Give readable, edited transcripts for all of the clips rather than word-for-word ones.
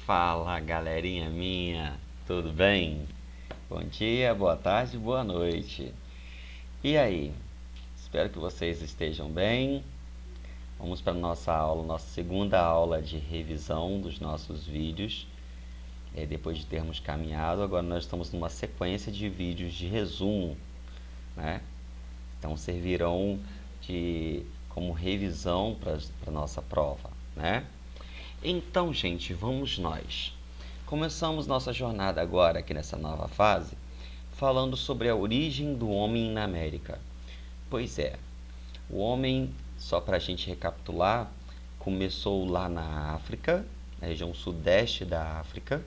Fala, galerinha minha, tudo bem? Bom dia, boa tarde, boa noite. E aí? Espero que vocês estejam bem. Vamos para a nossa aula, nossa segunda aula de revisão dos nossos vídeos. Depois de termos caminhado, agora nós estamos numa sequência de vídeos de resumo, né? Então servirão como revisão para a nossa prova, né? Então, gente, vamos nós. Começamos nossa jornada agora, aqui nessa nova fase, falando sobre a origem do homem na América. Pois é, o homem, só para a gente recapitular, começou lá na África, na região sudeste da África,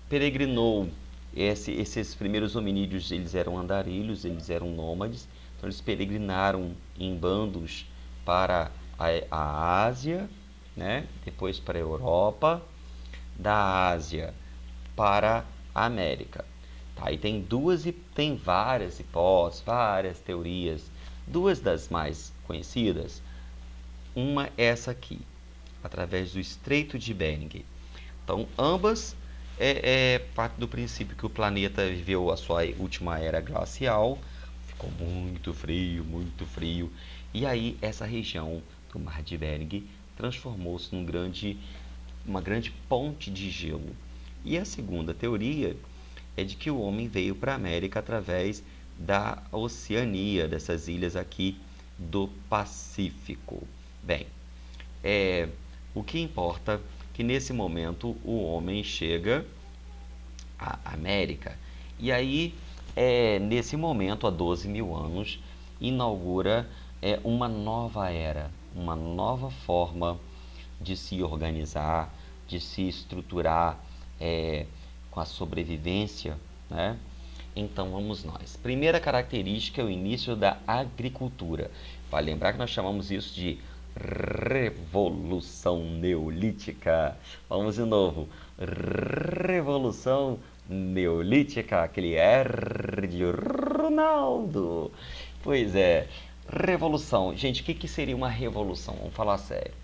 peregrinou. Esses primeiros hominídeos, eles eram andarilhos, eles eram nômades, então eles peregrinaram em bandos para a Ásia, né? Depois para a Europa, da Ásia para a América. Tá? E tem várias hipóteses, várias teorias. Duas das mais conhecidas, uma é essa aqui, através do Estreito de Bering. Então, ambas parte do princípio que o planeta viveu a sua última era glacial, ficou muito frio, e aí essa região do Mar de Bering transformou-se uma grande ponte de gelo. E a segunda teoria é de que o homem veio para a América através da Oceania, dessas ilhas aqui do Pacífico. Bem, o que importa é que nesse momento o homem chega à América. E aí, nesse momento, há 12 mil anos, inaugura uma nova era, uma nova forma de se organizar, de se estruturar com a sobrevivência, né? Então vamos nós. Primeira característica é o início da agricultura. Vale lembrar que nós chamamos isso de Revolução Neolítica. Vamos de novo. Revolução Neolítica, aquele R de Ronaldo. Pois é, revolução. Gente, o que seria uma revolução? Vamos falar sério.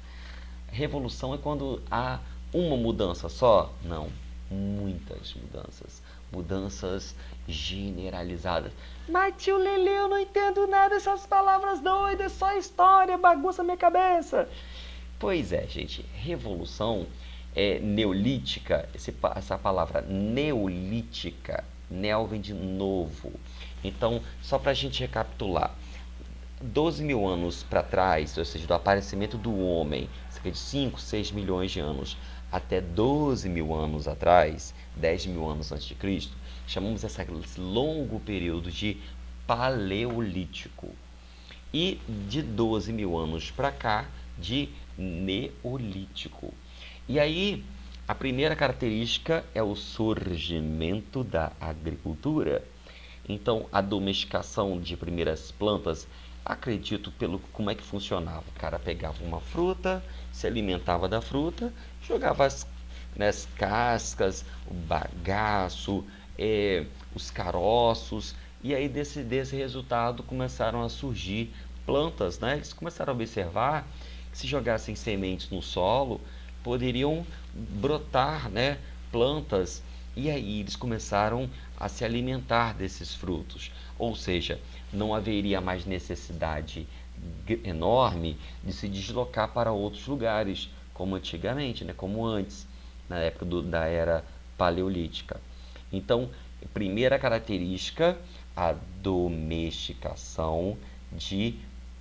Revolução é quando há uma mudança só? Não, muitas mudanças. Mudanças generalizadas. Mas tio Lele, eu não entendo nada dessas palavras doidas, só história, bagunça minha cabeça. Pois é, gente, revolução neolítica, essa palavra neolítica, neo vem de novo. Então, só para a gente recapitular, 12 mil anos para trás, ou seja, do aparecimento do homem, cerca de 5, 6 milhões de anos, até 12 mil anos atrás, 10 mil anos antes de Cristo, chamamos esse longo período de Paleolítico. E de 12 mil anos para cá, de Neolítico. E aí, a primeira característica é o surgimento da agricultura. Então, a domesticação de primeiras plantas, acredito como é que funcionava. O cara pegava uma fruta, se alimentava da fruta, jogava as cascas, o bagaço, os caroços, e aí desse resultado começaram a surgir plantas, né? Eles começaram a observar que se jogassem sementes no solo, poderiam brotar, né, plantas, e aí eles começaram a se alimentar desses frutos. Ou seja, não haveria mais necessidade enorme de se deslocar para outros lugares, como antigamente, né? Como antes, na época da era paleolítica. Então, primeira característica, a domesticação de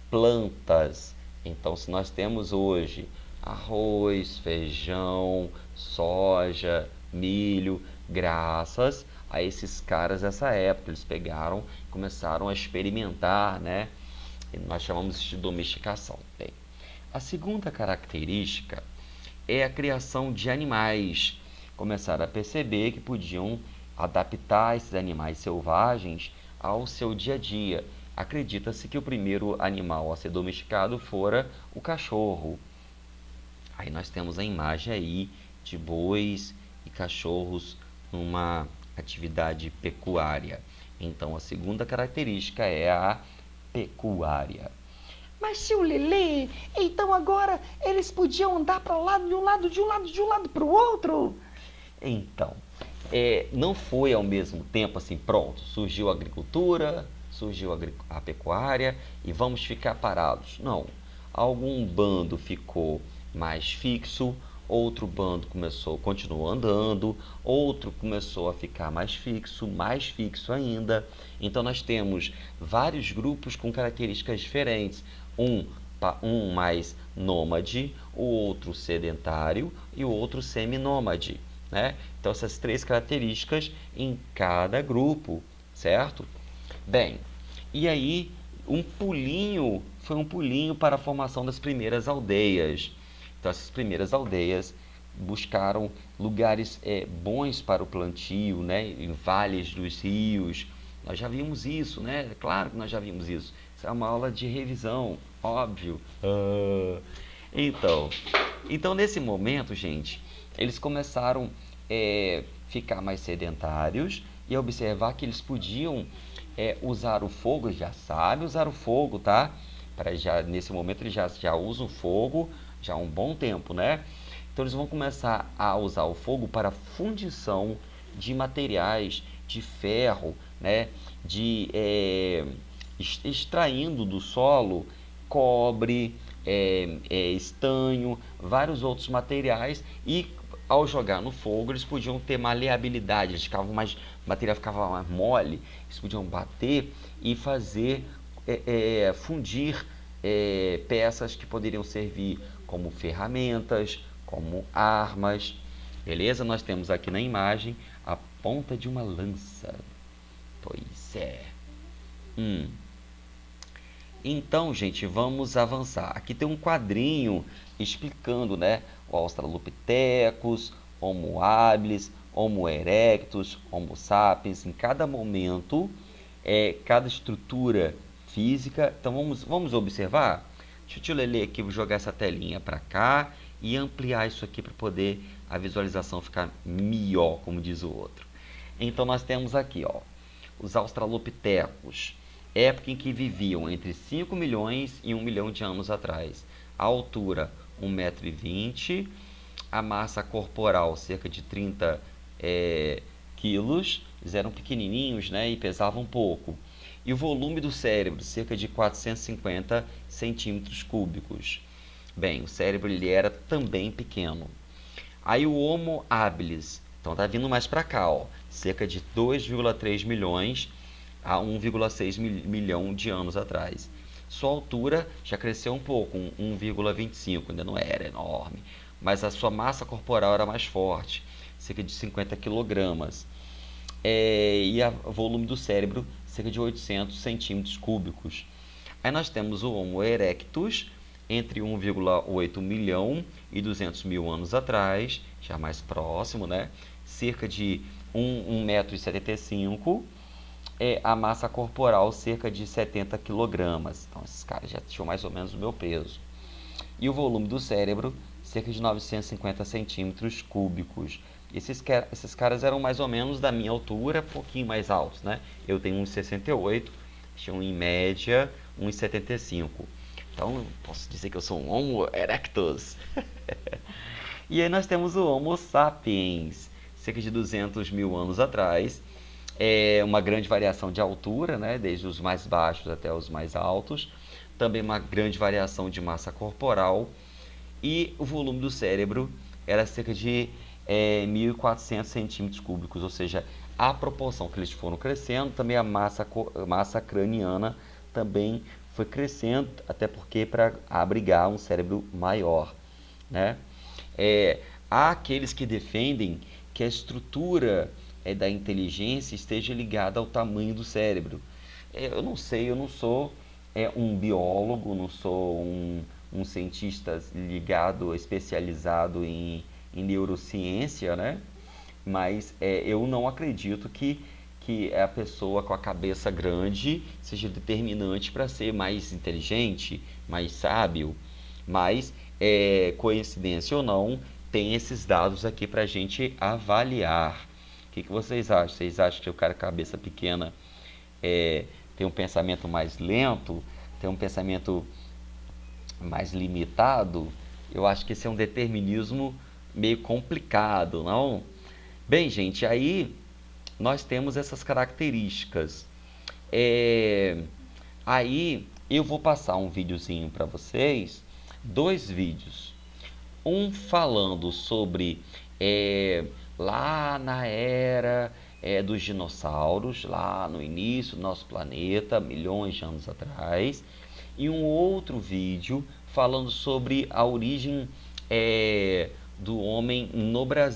plantas. Então, se nós temos hoje arroz, feijão, soja, milho, graças a esses caras dessa época, eles pegaram, começaram a experimentar, né? E nós chamamos isso de domesticação. Bem, a segunda característica é a criação de animais. Começaram a perceber que podiam adaptar esses animais selvagens ao seu dia a dia. Acredita-se que o primeiro animal a ser domesticado fora o cachorro. Aí nós temos a imagem aí de bois e cachorros numa atividade pecuária. Então, a segunda característica é a pecuária. Mas, seu Lelê, então agora eles podiam andar para lá de um lado para o outro? Então, não foi ao mesmo tempo assim, pronto, surgiu a agricultura, surgiu a pecuária e vamos ficar parados. Não, algum bando ficou mais fixo, outro bando continuou andando, outro começou a ficar mais fixo ainda. Então nós temos vários grupos com características diferentes. Um mais nômade, o outro sedentário e o outro seminômade, né? Então essas três características em cada grupo, certo? Bem, e aí foi um pulinho para a formação das primeiras aldeias. Então essas primeiras aldeias buscaram lugares bons para o plantio, né? Em vales dos rios. Nós já vimos isso, né? Claro que nós já vimos isso. Isso é uma aula de revisão, óbvio. Então, nesse momento, gente, eles começaram a ficar mais sedentários e a observar que eles podiam usar o fogo. Já sabe usar o fogo, tá? Nesse momento eles já usam o fogo já há um bom tempo, né? Então eles vão começar a usar o fogo para fundição de materiais, de ferro, né? Extraindo do solo cobre, estanho, vários outros materiais, e ao jogar no fogo eles podiam ter maleabilidade, o material ficava mais mole, eles podiam bater e fazer fundir peças que poderiam servir como ferramentas, como armas. Beleza? Nós temos aqui na imagem a ponta de uma lança. Pois é. Então, gente, vamos avançar. Aqui tem um quadrinho explicando, né, o Australopithecus, Homo habilis, Homo erectus, Homo sapiens, em cada momento, cada estrutura física. Então, vamos observar? Deixa eu ler aqui, vou jogar essa telinha para cá e ampliar isso aqui para poder a visualização ficar melhor, como diz o outro. Então, nós temos aqui, ó, os Australopithecus, época em que viviam entre 5 milhões e 1 milhão de anos atrás. A altura, 1,20 m, a massa corporal, cerca de 30 quilos, eles eram pequenininhos, né, e pesavam pouco. E o volume do cérebro, cerca de 450 centímetros cúbicos. Bem, o cérebro ele era também pequeno. Aí o Homo habilis, então tá vindo mais para cá, ó, cerca de 2,3 milhões a 1,6 milhão de anos atrás. Sua altura já cresceu um pouco, 1,25, ainda não era enorme, mas a sua massa corporal era mais forte, cerca de 50 quilogramas. E o volume do cérebro, cerca de 800 centímetros cúbicos. Aí nós temos o Homo erectus, entre 1,8 milhão e 200 mil anos atrás, já mais próximo, né? Cerca de 1,75 m, a massa corporal cerca de 70 quilogramas. Então esses caras já tinham mais ou menos o meu peso. E o volume do cérebro, cerca de 950 centímetros cúbicos. Esses caras eram mais ou menos da minha altura, um pouquinho mais altos, né? Eu tenho 1,68, tinham em média 1,75. Então, posso dizer que eu sou um Homo erectus. E aí nós temos o Homo sapiens, cerca de 200 mil anos atrás. Uma grande variação de altura, né? Desde os mais baixos até os mais altos. Também uma grande variação de massa corporal. E o volume do cérebro era cerca de 1.400 centímetros cúbicos, ou seja, à proporção que eles foram crescendo, também a massa craniana também foi crescendo, até porque para abrigar um cérebro maior, né? Há aqueles que defendem que a estrutura da inteligência esteja ligada ao tamanho do cérebro. Eu não sei, eu não sou um biólogo, não sou um cientista especializado em neurociência, né? Mas eu não acredito que a pessoa com a cabeça grande seja determinante para ser mais inteligente, mais sábio. Mas, coincidência ou não, tem esses dados aqui para a gente avaliar. O que vocês acham? Vocês acham que o cara com a cabeça pequena tem um pensamento mais lento, tem um pensamento mais limitado? Eu acho que esse é um determinismo meio complicado, não? Bem, gente, aí nós temos essas características. Aí eu vou passar um videozinho para vocês, dois vídeos. Um falando sobre lá na era dos dinossauros, lá no início do nosso planeta, milhões de anos atrás. E um outro vídeo falando sobre a origem do homem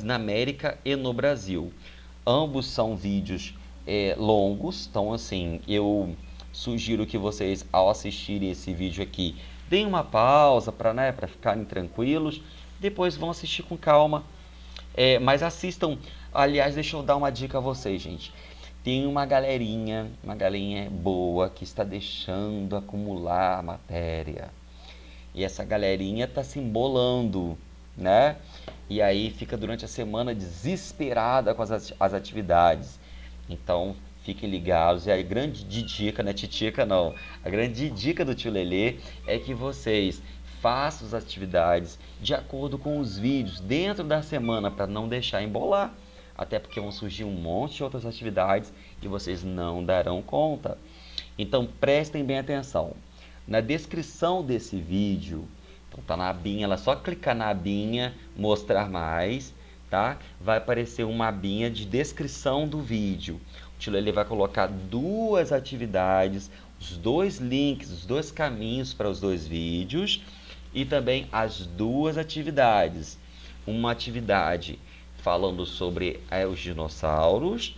na América e no Brasil. Ambos são vídeos longos, então assim, eu sugiro que vocês, ao assistirem esse vídeo aqui, deem uma pausa para ficarem tranquilos, depois vão assistir com calma, mas assistam. Aliás, deixa eu dar uma dica a vocês, gente. Tem uma galerinha boa que está deixando acumular matéria. E essa galerinha está se embolando, né? E aí fica durante a semana desesperada com as atividades. Então, fiquem ligados. E a grande dica, não é titica não, a grande dica do Tio Lelê é que vocês façam as atividades de acordo com os vídeos dentro da semana para não deixar embolar. Até porque vão surgir um monte de outras atividades e vocês não darão conta. Então, prestem bem atenção. Na descrição desse vídeo, então tá na abinha, ela só clicar na abinha, mostrar mais, tá? Vai aparecer uma abinha de descrição do vídeo. O Tio Lelê vai colocar duas atividades, os dois links, os dois caminhos para os dois vídeos e também as duas atividades. Uma atividade falando sobre os dinossauros.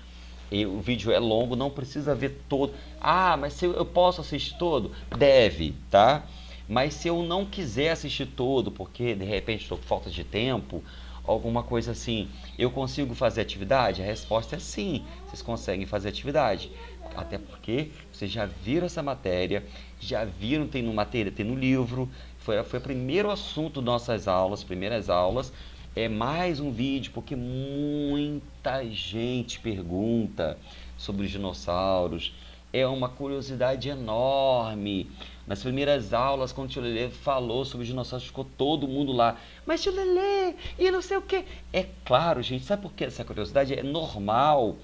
E o vídeo é longo, não precisa ver todo. Ah, mas se eu posso assistir todo? Deve, tá? Mas se eu não quiser assistir todo, porque de repente estou com falta de tempo, alguma coisa assim, eu consigo fazer atividade? A resposta é sim, vocês conseguem fazer atividade. Até porque vocês já viram essa matéria, já viram, tem no matéria, tem no livro. Foi o primeiro assunto das nossas aulas, primeiras aulas. É mais um vídeo porque muita gente pergunta sobre os dinossauros. É uma curiosidade enorme. Nas primeiras aulas, quando o Tio Lelê falou sobre os dinossauros, ficou todo mundo lá. Mas Tio Lelê, e não sei o quê. É claro, gente, sabe por que essa curiosidade é normal?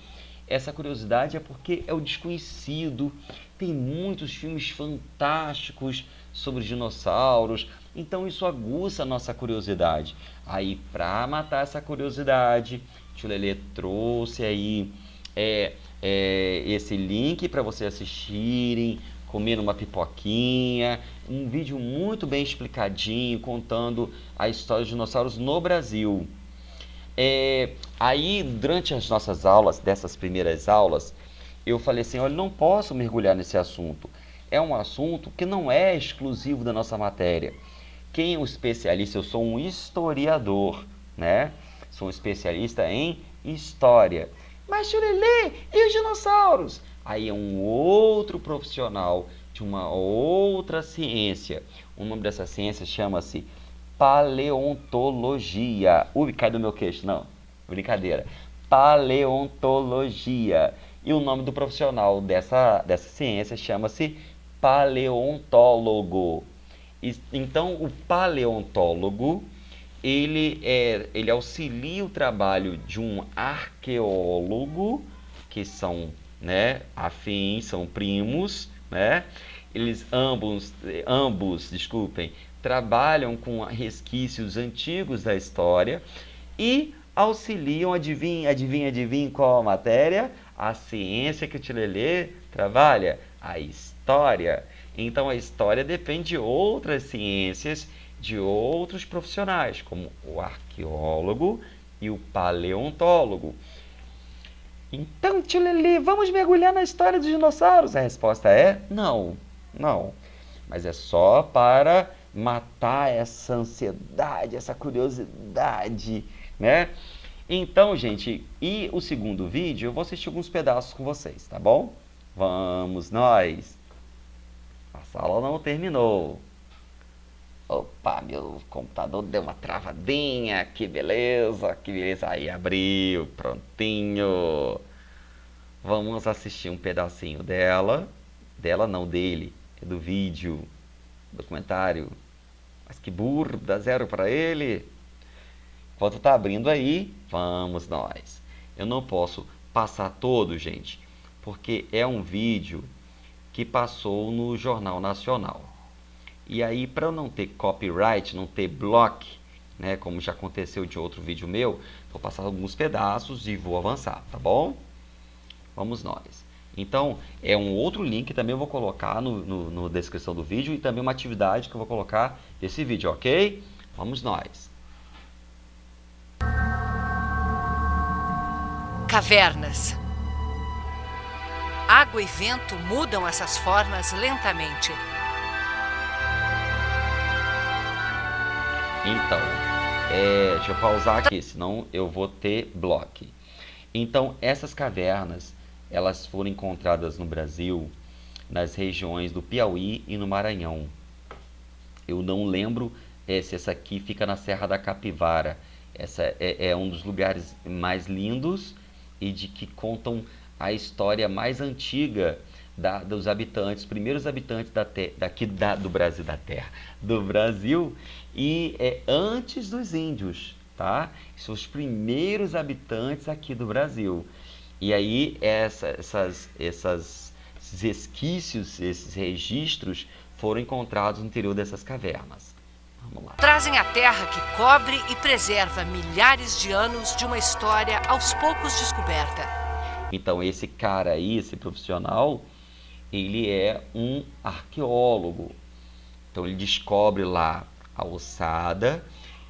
Essa curiosidade é porque é o desconhecido. Tem muitos filmes fantásticos sobre os dinossauros. Então isso aguça a nossa curiosidade. Aí, para matar essa curiosidade, Tio Lelê trouxe aí esse link para vocês assistirem, comer uma pipoquinha, um vídeo muito bem explicadinho, contando a história dos dinossauros no Brasil. Aí, durante as nossas aulas, dessas primeiras aulas, eu falei assim, olha, não posso mergulhar nesse assunto. É um assunto que não é exclusivo da nossa matéria. Quem é um especialista? Eu sou um historiador, né? Sou um especialista em história. Mas, Tio Lelê, e os dinossauros? Aí é um outro profissional de uma outra ciência. O nome dessa ciência chama-se paleontologia. Ui, cai do meu queixo, não. Brincadeira. Paleontologia. E o nome do profissional dessa ciência chama-se paleontólogo. Então, o paleontólogo, ele auxilia o trabalho de um arqueólogo, que são, né, afins, são primos, né? Eles ambos, desculpem, trabalham com resquícios antigos da história e auxiliam, adivinha qual a matéria? A ciência que o Tio Lelê trabalha, a história. Então a história depende de outras ciências, de outros profissionais, como o arqueólogo e o paleontólogo. Então, Tio Lelê, vamos mergulhar na história dos dinossauros? A resposta é não, não. Mas é só para matar essa ansiedade, essa curiosidade, né? Então, gente, e o segundo vídeo, eu vou assistir alguns pedaços com vocês, tá bom? Vamos nós! A sala não terminou. Opa, meu computador deu uma travadinha, que beleza, que beleza. Aí abriu, prontinho. Vamos assistir um pedacinho dela. Dela não, dele, é do vídeo, documentário. Mas que burro, dá zero para ele. Enquanto tá abrindo aí, vamos nós. eu não posso passar todo, gente, porque é um vídeo que passou no Jornal Nacional. E aí, para não ter copyright, não ter block, né, como já aconteceu de outro vídeo meu, vou passar alguns pedaços e vou avançar, tá bom? Vamos nós. Então, é um outro link que também eu vou colocar na descrição do vídeo e também uma atividade que eu vou colocar nesse vídeo, ok? Vamos nós. Cavernas. Água e vento mudam essas formas lentamente. Então, deixa eu pausar aqui, senão eu vou ter bloco. Então, essas cavernas, elas foram encontradas no Brasil, nas regiões do Piauí e no Maranhão. Eu não lembro se essa aqui fica na Serra da Capivara. Essa é um dos lugares mais lindos e de que contam a história mais antiga dos habitantes, primeiros habitantes do Brasil, do Brasil, e antes dos índios, tá? São os primeiros habitantes aqui do Brasil. E aí esses resquícios, esses registros foram encontrados no interior dessas cavernas. Vamos lá. Trazem a terra que cobre e preserva milhares de anos de uma história aos poucos descoberta. Então esse cara aí, esse profissional, ele é um arqueólogo. Então ele descobre lá a ossada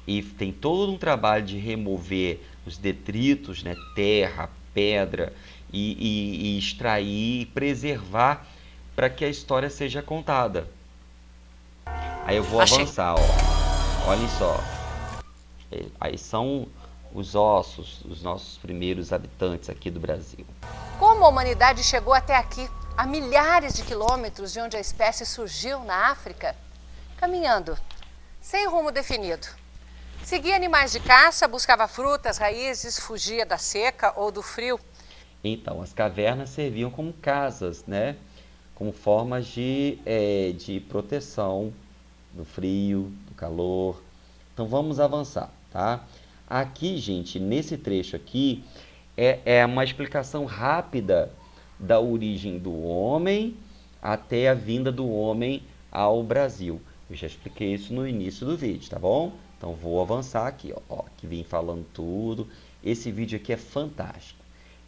e tem todo um trabalho de remover os detritos, né, terra, pedra, e extrair e preservar para que a história seja contada. Aí eu vou avançar, ó. Olhem só. Aí são os ossos dos nossos primeiros habitantes aqui do Brasil. Como a humanidade chegou até aqui, a milhares de quilômetros de onde a espécie surgiu na África? Caminhando, sem rumo definido. Seguia animais de caça, buscava frutas, raízes, fugia da seca ou do frio. Então, as cavernas serviam como casas, né? Como formas de proteção do frio, do calor. Então, vamos avançar, tá? Aqui, gente, nesse trecho aqui, é uma explicação rápida da origem do homem até a vinda do homem ao Brasil. Eu já expliquei isso no início do vídeo, tá bom? Então, vou avançar aqui, ó, que vim falando tudo. Esse vídeo aqui é fantástico.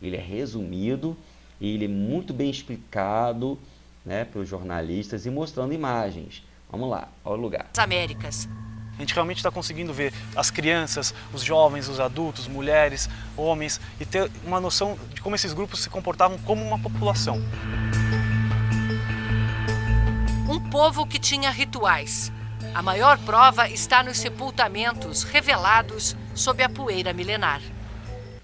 Ele é resumido e ele é muito bem explicado, né, para os jornalistas e mostrando imagens. Vamos lá, olha o lugar. As Américas. A gente realmente está conseguindo ver as crianças, os jovens, os adultos, mulheres, homens, e ter uma noção de como esses grupos se comportavam como uma população. Um povo que tinha rituais. A maior prova está nos sepultamentos revelados sob a poeira milenar.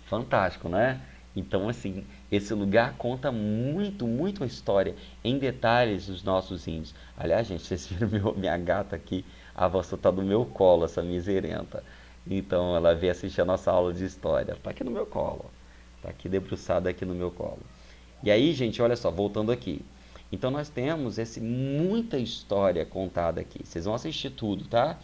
Fantástico, né? Então, assim, esse lugar conta muito a história, em detalhes, dos nossos índios. Aliás, gente, vocês viram minha gata aqui, a Vassoura tá do meu colo, essa miserenta. Então, ela veio assistir a nossa aula de história. Tá aqui no meu colo. Tá aqui debruçada aqui no meu colo. E aí, gente, olha só, voltando aqui. Então, nós temos muita história contada aqui. Vocês vão assistir tudo, tá?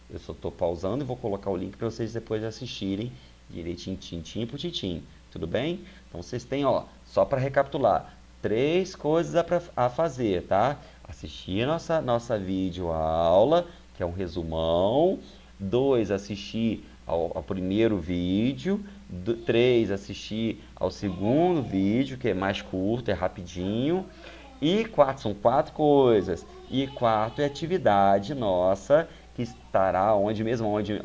Eu só tô pausando e vou colocar o link para vocês depois assistirem direitinho, tintim por tintim. Tudo bem? Então, vocês têm, ó, só para recapitular, 3 coisas a fazer, tá? Assistir nossa videoaula, que é um resumão. 2, assistir ao primeiro vídeo. 3, assistir ao segundo vídeo, que é mais curto, é rapidinho. E 4, são 4 coisas. E 4 é atividade nossa, que estará onde mesmo? Onde?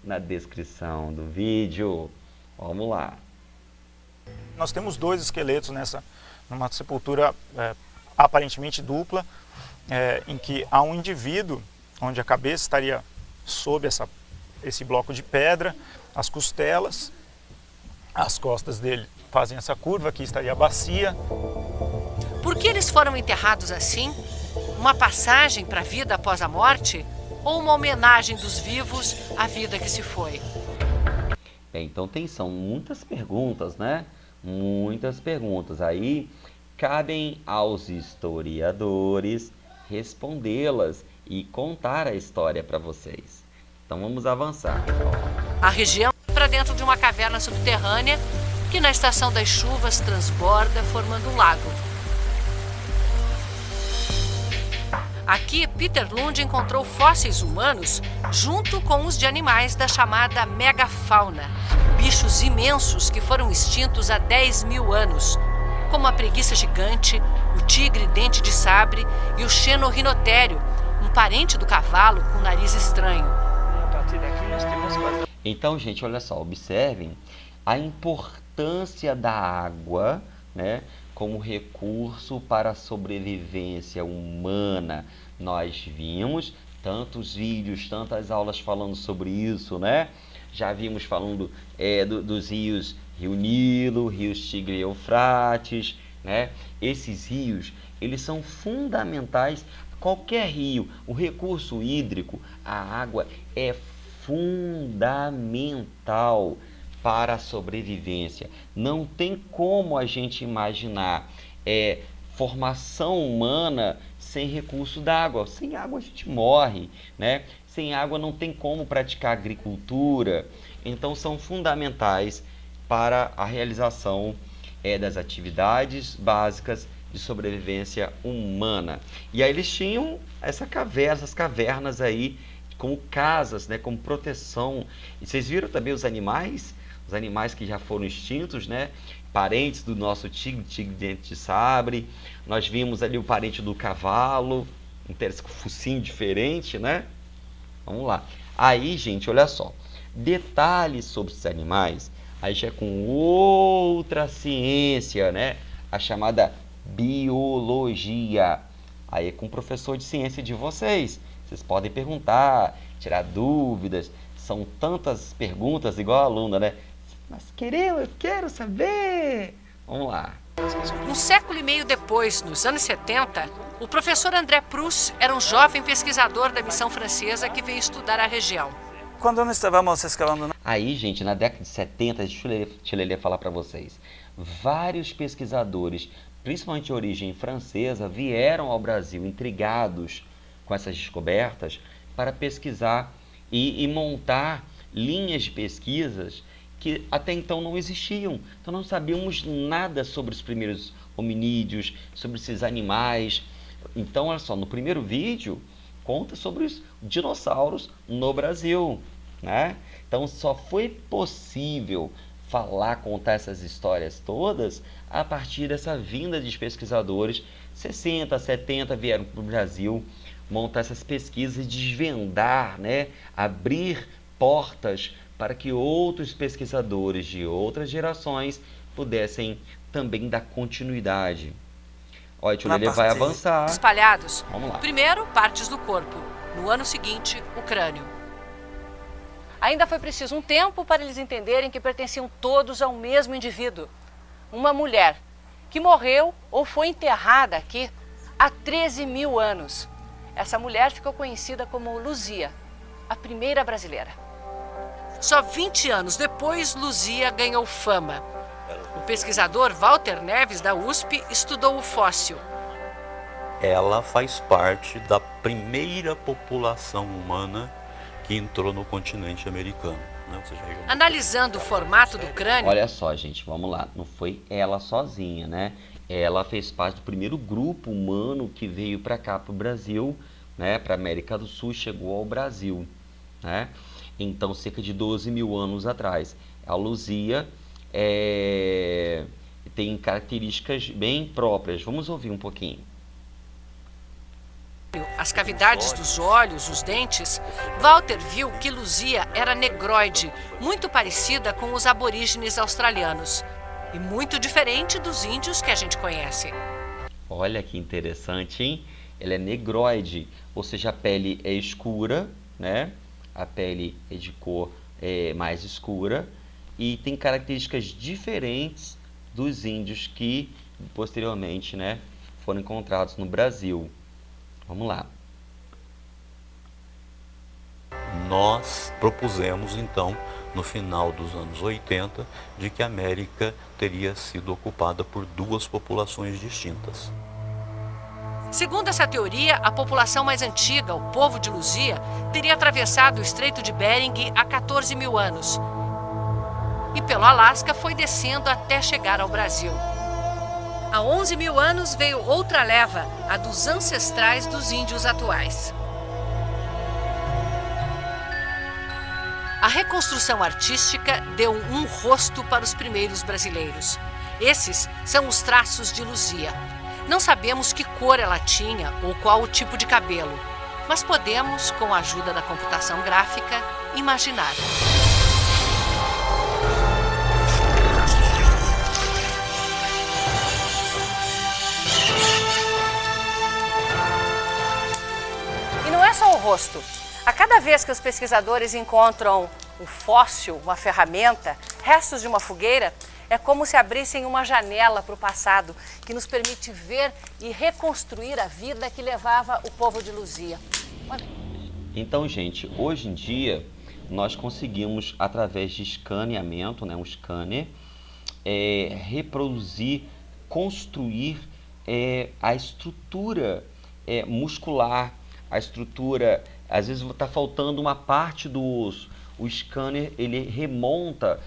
Na descrição do vídeo. Vamos lá. Nós temos 2 esqueletos numa sepultura aparentemente dupla, em que há um indivíduo, onde a cabeça estaria sob esse bloco de pedra, as costelas, as costas dele fazem essa curva, aqui estaria a bacia. Por que eles foram enterrados assim? Uma passagem para a vida após a morte? Ou uma homenagem dos vivos à vida que se foi? Então são muitas perguntas, né? Muitas perguntas. Aí cabem aos historiadores respondê-las e contar a história para vocês. Então vamos avançar. A região para para dentro de uma caverna subterrânea que na estação das chuvas transborda formando um lago. Aqui, Peter Lund encontrou fósseis humanos junto com os de animais da chamada megafauna, bichos imensos que foram extintos há 10.000 anos, como a preguiça gigante, o tigre dente de sabre e o xenorrinotério, um parente do cavalo com nariz estranho. A partir daqui nós temos quase... Então, gente, olha só, observem a importância da água, né, como recurso para a sobrevivência humana. Nós vimos tantos vídeos, tantas aulas falando sobre isso, né? Já vimos falando dos rios Rio Nilo, rios Tigre e Eufrates, né? Esses rios, eles são fundamentais. Qualquer rio, o recurso hídrico, a água é fundamental para a sobrevivência. Não tem como a gente imaginar formação humana sem recurso d'água. Sem água a gente morre, né? Sem água não tem como praticar agricultura. Então são fundamentais para a realização das atividades básicas de sobrevivência humana. E aí eles tinham essas cavernas aí como casas, né, como proteção. E vocês viram também os animais que já foram extintos, né? Parentes do nosso tigre dente de sabre. Nós vimos ali o parente do cavalo, um focinho diferente, né? Vamos lá. Aí, gente, olha só. Detalhes sobre esses animais, aí já é com outra ciência, né? A chamada biologia. Aí é com o professor de ciência de vocês. Vocês podem perguntar, tirar dúvidas. São tantas perguntas, igual a aluna, né? Mas eu quero saber. Vamos lá. Um século e meio depois, nos anos 70, o professor André Proust era um jovem pesquisador da missão francesa que veio estudar a região. Quando nós estávamos escalando... Aí, gente, na década de 70, deixa eu falar para vocês. Vários pesquisadores, principalmente de origem francesa, vieram ao Brasil intrigados com essas descobertas para pesquisar e montar linhas de pesquisas que até então não existiam. Então não sabíamos nada sobre os primeiros hominídeos, sobre esses animais. Então, olha só, no primeiro vídeo conta sobre os dinossauros no Brasil, né? Então só foi possível contar essas histórias todas a partir dessa vinda de pesquisadores. 60, 70 vieram para o Brasil montar essas pesquisas e desvendar, né? Abrir portas para que outros pesquisadores de outras gerações pudessem também dar continuidade. Olha, o Lelê vai avançar. Espalhados. Vamos lá. Primeiro, partes do corpo. No ano seguinte, o crânio. Ainda foi preciso um tempo para eles entenderem que pertenciam todos ao mesmo indivíduo. Uma mulher que morreu ou foi enterrada aqui há 13.000 anos. Essa mulher ficou conhecida como Luzia, a primeira brasileira. Só 20 anos depois, Luzia ganhou fama. O pesquisador Walter Neves, da USP, estudou o fóssil. Ela faz parte da primeira população humana que entrou no continente americano. Né? Ou seja, Analisando o formato do crânio... Olha só, gente, vamos lá. Não foi ela sozinha, né? Ela fez parte do primeiro grupo humano que veio para cá, para o Brasil, né? Para a América do Sul, chegou ao Brasil, né? Então, cerca de 12.000 anos atrás. A Luzia tem características bem próprias. Vamos ouvir um pouquinho. As cavidades dos olhos, os dentes, Walter viu que Luzia era negroide, muito parecida com os aborígenes australianos e muito diferente dos índios que a gente conhece. Olha que interessante, hein? Ela é negroide, ou seja, a pele é escura, né? A pele é de cor mais escura e tem características diferentes dos índios que posteriormente, né, foram encontrados no Brasil. Vamos lá. Nós propusemos, então, no final dos anos 80, de que a América teria sido ocupada por duas populações distintas. Segundo essa teoria, a população mais antiga, o povo de Luzia, teria atravessado o Estreito de Bering há 14.000 anos. e pelo Alasca foi descendo até chegar ao Brasil. Há 11 mil anos veio outra leva, a dos ancestrais dos índios atuais. A reconstrução artística deu um rosto para os primeiros brasileiros. Esses são os traços de Luzia. Não sabemos que cor ela tinha ou qual o tipo de cabelo, mas podemos, com a ajuda da computação gráfica, imaginar. E não é só o rosto. A cada vez que os pesquisadores encontram um fóssil, uma ferramenta, restos de uma fogueira, é como se abrissem uma janela para o passado, que nos permite ver e reconstruir a vida que levava o povo de Luzia. Então, gente, hoje em dia, nós conseguimos, através de escaneamento, um scanner, reproduzir, construir a estrutura muscular, a estrutura. Às vezes está faltando uma parte do osso. O scanner, ele remonta,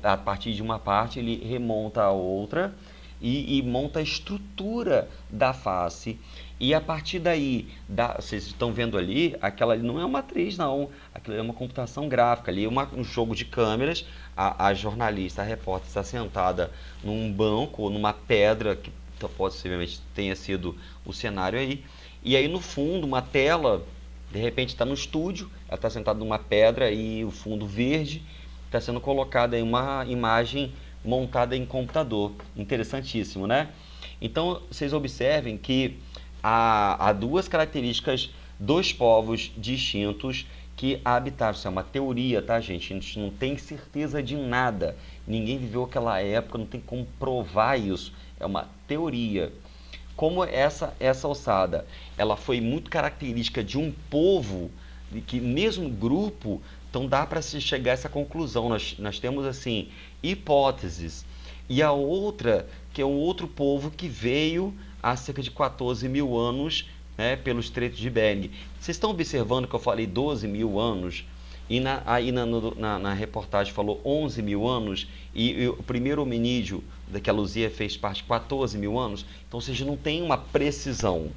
a partir de uma parte, ele remonta a outra e monta a estrutura da face. E a partir daí, vocês estão vendo ali, aquela ali não é uma atriz, não. Aquilo é uma computação gráfica. Ali é um jogo de câmeras. A jornalista, a repórter, está sentada num banco ou numa pedra, que possivelmente tenha sido o cenário aí. E aí, no fundo, uma tela. De repente está no estúdio, ela está sentada numa pedra e o fundo verde, está sendo colocada aí uma imagem montada em computador. Interessantíssimo, né? Então, vocês observem que há duas características dos povos distintos que habitaram. Isso é uma teoria, tá, gente? A gente não tem certeza de nada. Ninguém viveu aquela época, não tem como provar isso. É uma teoria. Como essa ossada, ela foi muito característica de um povo, que mesmo grupo, então dá para se chegar a essa conclusão. Nós temos, assim, hipóteses. E a outra, que é um outro povo que veio há cerca de 14 mil anos, né, pelo Estreito de Bering. Vocês estão observando que eu falei 12 mil anos? E aí na reportagem falou 11 mil anos, e o primeiro hominídeo que a Luzia fez parte 14 mil anos. Então, ou seja, não tem uma precisão.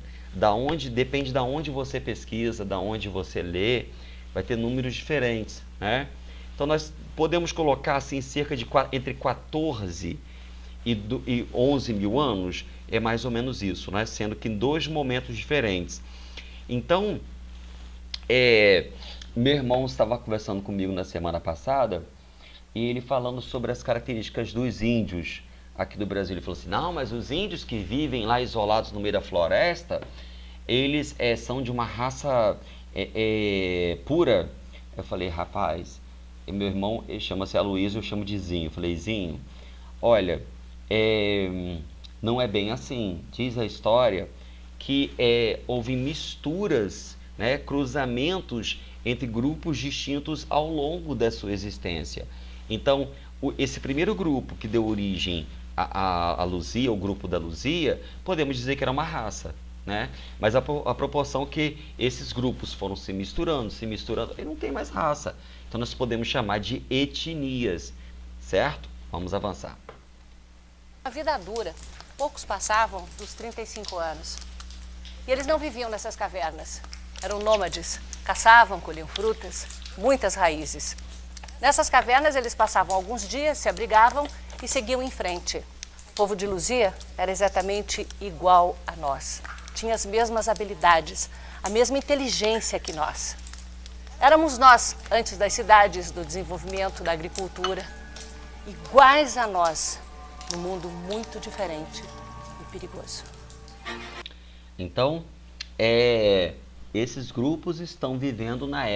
Depende de onde você pesquisa, de onde você lê, vai ter números diferentes, né? Então, nós podemos colocar assim, cerca de entre 14 e 11 mil anos, é mais ou menos isso, né? Sendo que em dois momentos diferentes. Então, meu irmão estava conversando comigo na semana passada e ele falando sobre as características dos índios aqui do Brasil. Ele falou assim, não, mas os índios que vivem lá isolados no meio da floresta, eles são de uma raça pura. Eu falei, rapaz, meu irmão chama-se Aloysio, eu chamo de Zinho. Eu falei, Zinho, olha, não é bem assim. Diz a história que houve misturas, né, cruzamentos entre grupos distintos ao longo da sua existência. Então, esse primeiro grupo que deu origem à Luzia, o grupo da Luzia, podemos dizer que era uma raça, né? Mas a proporção que esses grupos foram se misturando, e não tem mais raça. Então, nós podemos chamar de etnias, certo? Vamos avançar. A vida dura. Poucos passavam dos 35 anos. E eles não viviam nessas cavernas. Eram nômades, caçavam, colhiam frutas, muitas raízes. Nessas cavernas eles passavam alguns dias, se abrigavam e seguiam em frente. O povo de Luzia era exatamente igual a nós. Tinha as mesmas habilidades, a mesma inteligência que nós. Éramos nós, antes das cidades, do desenvolvimento, da agricultura, iguais a nós, num mundo muito diferente e perigoso. Então, esses grupos estão vivendo na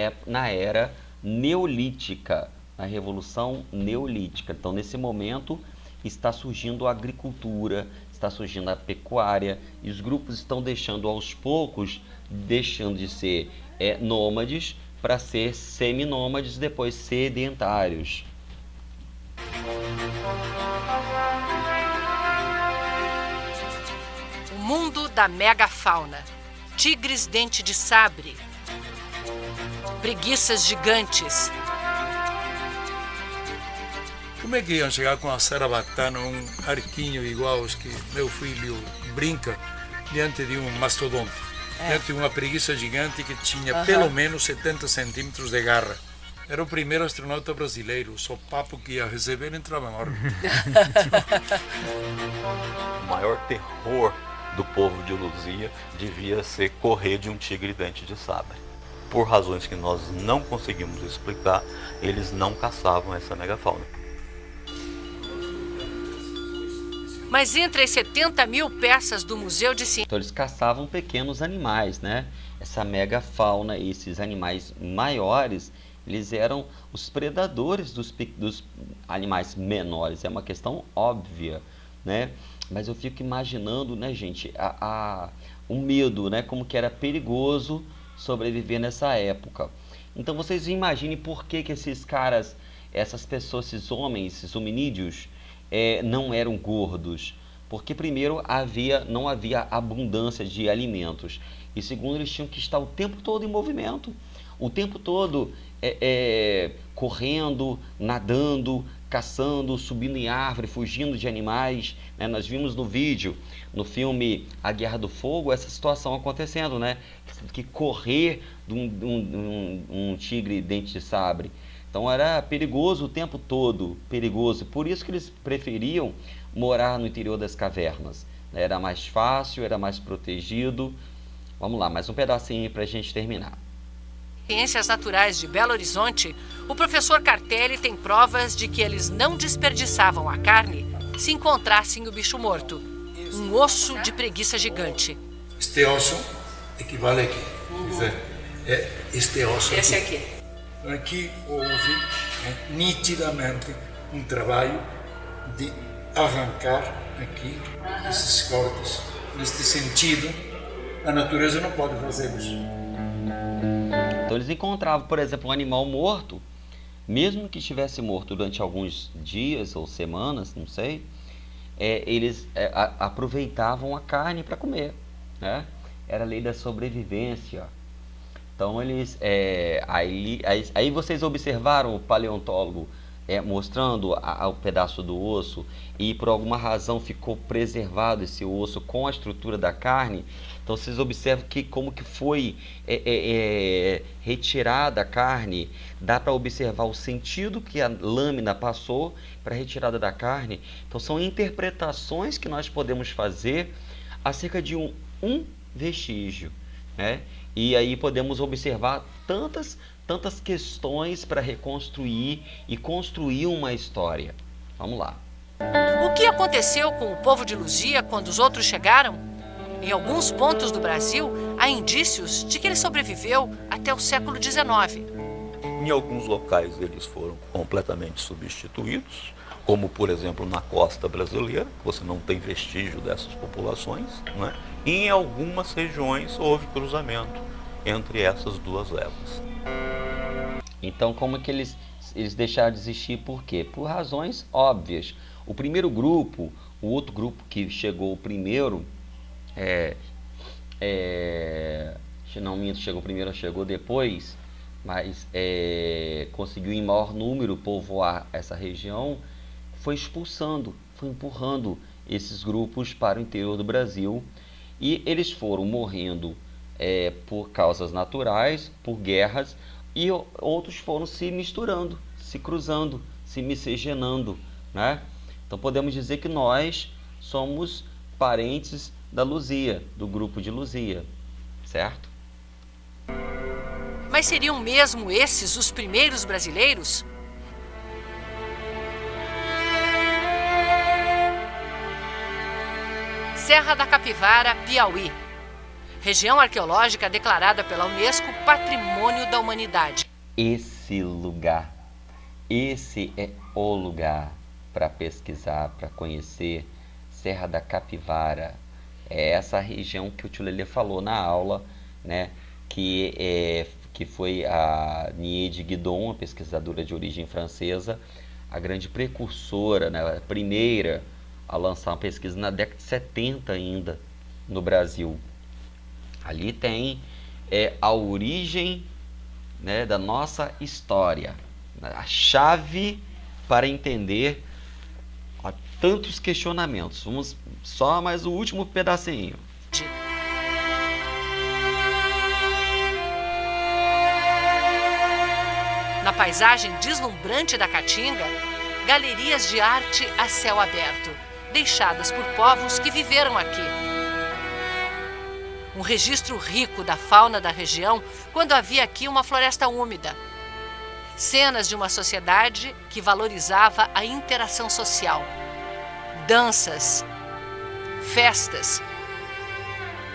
era neolítica, na Revolução Neolítica. Então, nesse momento, está surgindo a agricultura, está surgindo a pecuária, e os grupos estão deixando aos poucos, deixando de ser nômades para ser seminômades, depois sedentários. O mundo da megafauna. Tigres dente de sabre, preguiças gigantes, Como é que iam chegar com a sarabatana, um arquinho igual aos que meu filho brinca, diante de um mastodonte? Diante de uma preguiça gigante que tinha pelo menos 70 centímetros de garra. Era o primeiro astronauta brasileiro, só papo que ia receber entrava em órbita. O maior terror do povo de Luzia devia ser correr de um tigre dente de sabre. Por razões que nós não conseguimos explicar, eles não caçavam essa megafauna. Mas entre as 70 mil peças do Museu de Ciências... Então eles caçavam pequenos animais, né? Essa megafauna, esses animais maiores, eles eram os predadores dos animais menores. É uma questão óbvia, né? Mas eu fico imaginando, né, gente, o medo, né? Como que era perigoso sobreviver nessa época. Então vocês imaginem por que esses caras, essas pessoas, esses homens, esses hominídeos, não eram gordos. Porque primeiro não havia abundância de alimentos. E segundo, eles tinham que estar o tempo todo em movimento. O tempo todo correndo, nadando, caçando, subindo em árvore, fugindo de animais, né? Nós vimos no vídeo, no filme A Guerra do Fogo, essa situação acontecendo, né? Que correr de um tigre dente de sabre. Então era perigoso o tempo todo, perigoso. Por isso que eles preferiam morar no interior das cavernas, né? Era mais fácil, era mais protegido. Vamos lá, mais um pedacinho para a gente terminar. Ciências Naturais de Belo Horizonte, o professor Cartelli tem provas de que eles não desperdiçavam a carne se encontrassem o bicho morto, um osso de preguiça gigante. Este osso equivale aqui. É este osso Esse aqui. Aqui houve nitidamente um trabalho de arrancar aqui esses cortes. Neste sentido, a natureza não pode fazer isso. Então eles encontravam, por exemplo, um animal morto, mesmo que estivesse morto durante alguns dias ou semanas, não sei, eles aproveitavam a carne para comer, né? Era a lei da sobrevivência. Então eles, aí vocês observaram o paleontólogo mostrando o pedaço do osso e por alguma razão ficou preservado esse osso com a estrutura da carne. Então vocês observam que como que foi retirada a carne. Dá para observar o sentido que a lâmina passou para a retirada da carne. Então são interpretações que nós podemos fazer acerca de um vestígio, né? E aí podemos observar tantas questões para reconstruir e construir uma história. Vamos lá. O que aconteceu com o povo de Luzia quando os outros chegaram? Em alguns pontos do Brasil, há indícios de que ele sobreviveu até o século XIX. Em alguns locais eles foram completamente substituídos, como por exemplo na costa brasileira, você não tem vestígio dessas populações, né? E em algumas regiões houve cruzamento entre essas duas levas. Então como que eles deixaram de existir? Por quê? Por razões óbvias. O primeiro grupo, o outro grupo que chegou primeiro, não minto, chegou primeiro, chegou depois, mas conseguiu em maior número povoar essa região, foi expulsando, foi empurrando esses grupos para o interior do Brasil e eles foram morrendo por causas naturais, por guerras, e outros foram se misturando, se cruzando, se miscigenando, né? Então podemos dizer que nós somos parentes da Luzia, do grupo de Luzia, certo? Mas seriam mesmo esses os primeiros brasileiros? Serra da Capivara, Piauí. Região arqueológica declarada pela Unesco Patrimônio da Humanidade. Esse lugar, esse é o lugar para pesquisar, para conhecer. Serra da Capivara. É essa região que o tio Lelê falou na aula, né? Que foi a Niede Guidon, uma pesquisadora de origem francesa, a grande precursora, né? A primeira a lançar uma pesquisa na década de 70 ainda no Brasil. Ali tem a origem, né, da nossa história, a chave para entender tantos questionamentos. Vamos só mais o último pedacinho. Na paisagem deslumbrante da Caatinga, galerias de arte a céu aberto, deixadas por povos que viveram aqui. Um registro rico da fauna da região quando havia aqui uma floresta úmida. Cenas de uma sociedade que valorizava a interação social. Danças, festas.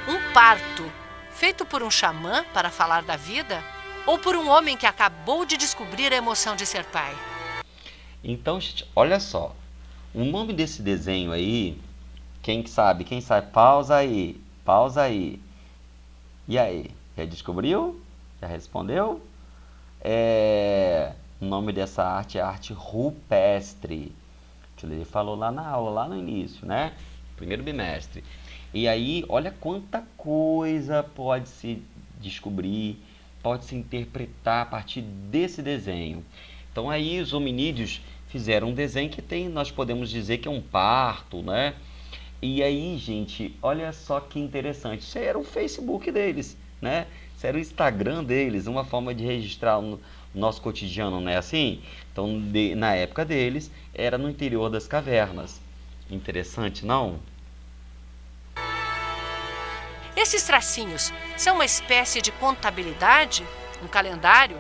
Um parto feito por um xamã para falar da vida ou por um homem que acabou de descobrir a emoção de ser pai. Então, gente, olha só. O nome desse desenho aí, quem sabe, pausa aí. E aí, já descobriu? Já respondeu? O nome dessa arte é arte rupestre. Ele falou lá na aula, lá no início, né? Primeiro bimestre. E aí, olha quanta coisa pode se descobrir, pode se interpretar a partir desse desenho. Então aí os hominídeos fizeram um desenho que tem, nós podemos dizer que é um parto, né? E aí, gente, olha só que interessante. Isso era o Facebook deles, né? Isso era o Instagram deles, uma forma de registrar o nosso cotidiano, não é assim? Então, na época deles, era no interior das cavernas. Interessante, não? Esses tracinhos são uma espécie de contabilidade? Um calendário?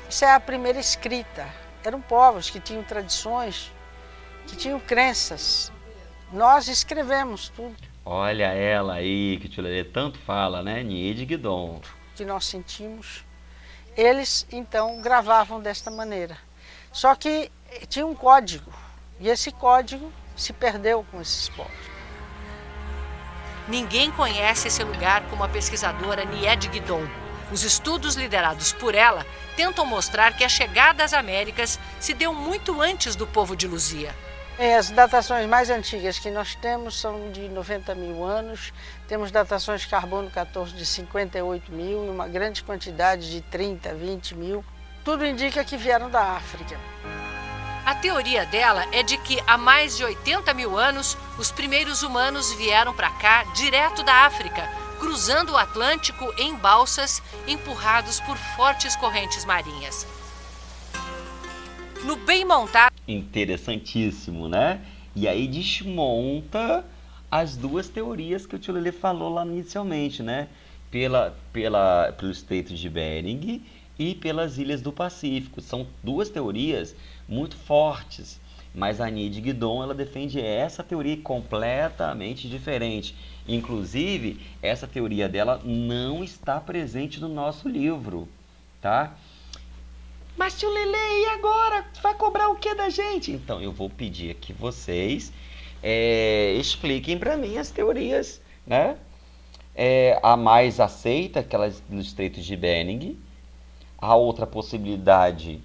Isso é a primeira escrita. Eram povos que tinham tradições, que tinham crenças. Nós escrevemos tudo. Olha ela aí, que o tio Lelê tanto fala, né? Niede Guidon. Que nós sentimos. Eles, então, gravavam desta maneira. Só que tinha um código. E esse código se perdeu com esses povos. Ninguém conhece esse lugar como a pesquisadora Niede Guidon. Os estudos liderados por ela tentam mostrar que a chegada às Américas se deu muito antes do povo de Luzia. As datações mais antigas que nós temos são de 90 mil anos. Temos datações de carbono 14 de 58 mil e uma grande quantidade de 30, 20 mil. Tudo indica que vieram da África. A teoria dela é de que há mais de 80 mil anos, os primeiros humanos vieram para cá direto da África, cruzando o Atlântico em balsas, empurrados por fortes correntes marinhas. No bem montado... Interessantíssimo, né? E aí desmonta as duas teorias que o tio Lelê falou lá inicialmente, né? Pelo Estreito de Bering e pelas Ilhas do Pacífico. São duas teorias muito fortes, mas a Niede Guidon, ela defende essa teoria completamente diferente. Inclusive, essa teoria dela não está presente no nosso livro, tá? Mas tio Lelê, e agora? Vai cobrar o que da gente? Então, eu vou pedir que vocês expliquem para mim as teorias, né? A mais aceita, aquelas no Estreito de Bering, a outra possibilidade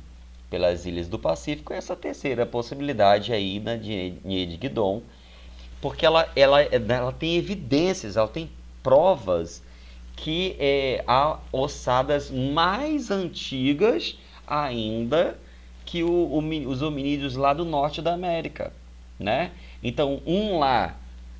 pelas Ilhas do Pacífico, e essa terceira possibilidade aí na Niede Guidon, porque ela tem evidências, ela tem provas que há ossadas mais antigas ainda que os hominídeos lá do norte da América, né? Então, um lá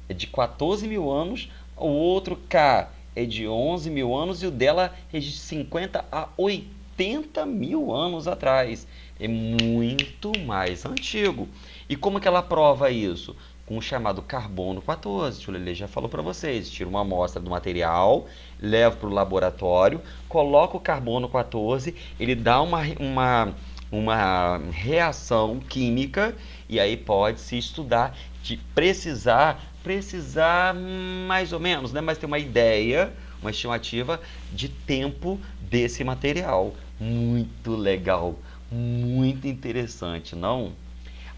é de 14 mil anos, o outro cá é de 11 mil anos e o dela é de 50 a 80 mil anos atrás. É muito mais antigo. E como que ela prova isso? Com o chamado carbono 14. O tio Lelê já falou para vocês. Tira uma amostra do material, leva para o laboratório, coloca o carbono 14, ele dá uma reação química e aí pode se estudar, de precisar mais ou menos, né? Mas ter uma ideia, uma estimativa de tempo desse material. Muito legal, muito interessante, não?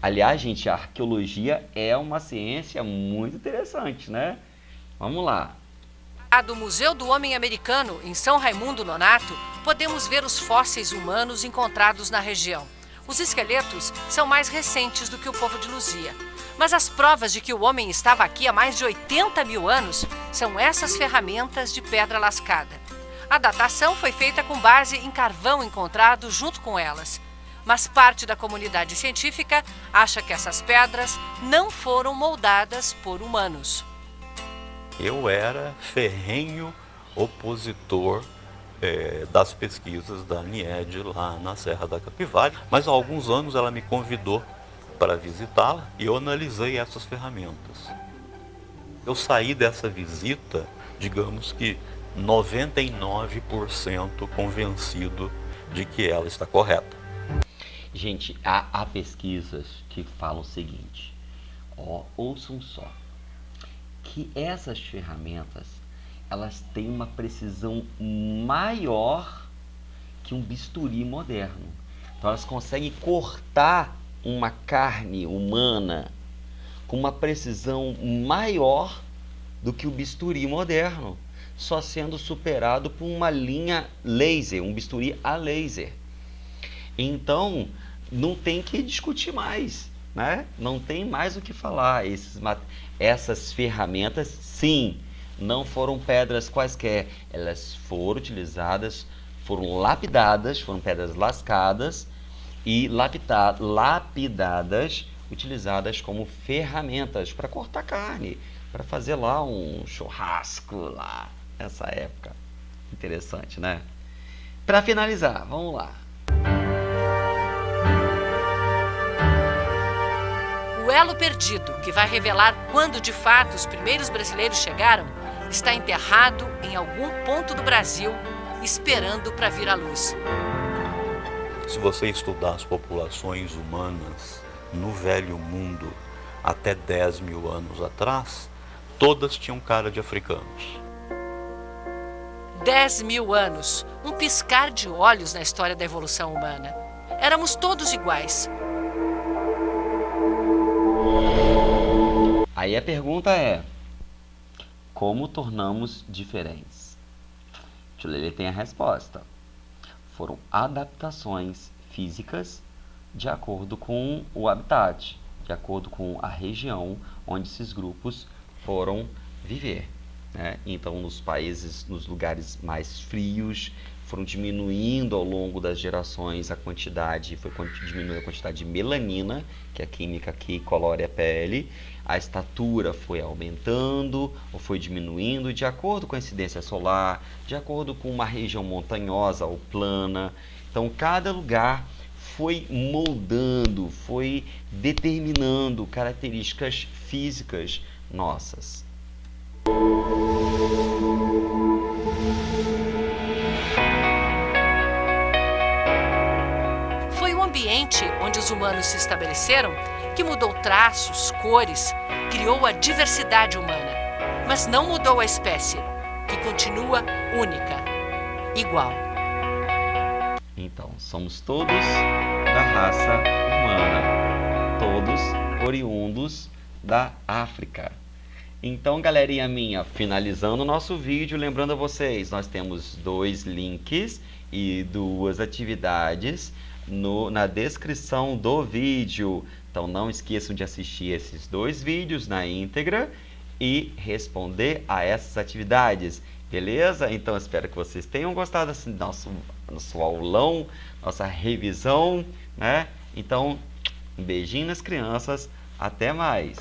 Aliás, gente, a arqueologia é uma ciência muito interessante, né? Vamos lá. Do Museu do Homem Americano, em São Raimundo Nonato, podemos ver os fósseis humanos encontrados na região. Os esqueletos são mais recentes do que o povo de Luzia. Mas as provas de que o homem estava aqui há mais de 80 mil anos são essas ferramentas de pedra lascada. A datação foi feita com base em carvão encontrado junto com elas. Mas parte da comunidade científica acha que essas pedras não foram moldadas por humanos. Eu era ferrenho opositor das pesquisas da Nied lá na Serra da Capivara, mas há alguns anos ela me convidou para visitá-la e eu analisei essas ferramentas. Eu saí dessa visita, digamos que 99% convencido de que ela está correta. Gente, há pesquisas que falam o seguinte, ouçam só, que essas ferramentas, elas têm uma precisão maior que um bisturi moderno. Então elas conseguem cortar uma carne humana com uma precisão maior do que o bisturi moderno, só sendo superado por uma linha laser, um bisturi a laser. Então, não tem que discutir mais, né? Não tem mais o que falar. Essas ferramentas, sim, não foram pedras quaisquer. Elas foram utilizadas, foram lapidadas, foram pedras lascadas e lapidadas, utilizadas como ferramentas para cortar carne, para fazer lá um churrasco lá nessa época. Interessante, né? Para finalizar, vamos lá. O elo perdido, que vai revelar quando de fato os primeiros brasileiros chegaram, está enterrado em algum ponto do Brasil, esperando para vir à luz. Se você estudar as populações humanas no Velho Mundo até 10 mil anos atrás, todas tinham cara de africanos. 10 mil anos, um piscar de olhos na história da evolução humana. Éramos todos iguais. Aí a pergunta é, como tornamos diferentes? Tio Lelê tem a resposta. Foram adaptações físicas de acordo com o habitat, de acordo com a região onde esses grupos foram viver, né? Então, nos países, nos lugares mais frios, foram diminuindo ao longo das gerações a quantidade, diminuindo a quantidade de melanina, que é a química que colore a pele. A estatura foi aumentando ou foi diminuindo de acordo com a incidência solar, de acordo com uma região montanhosa ou plana. Então, cada lugar foi moldando, foi determinando características físicas nossas. Foi o ambiente onde os humanos se estabeleceram que mudou traços, cores, criou a diversidade humana, mas não mudou a espécie, que continua única, igual. Então, somos todos da raça humana, todos oriundos da África. Então, galerinha minha, finalizando o nosso vídeo, lembrando a vocês, nós temos 2 links e 2 atividades na descrição do vídeo. Então, não esqueçam de assistir esses 2 vídeos na íntegra e responder a essas atividades, beleza? Então, espero que vocês tenham gostado desse nosso aulão, nossa revisão, né? Então, um beijinho nas crianças, até mais!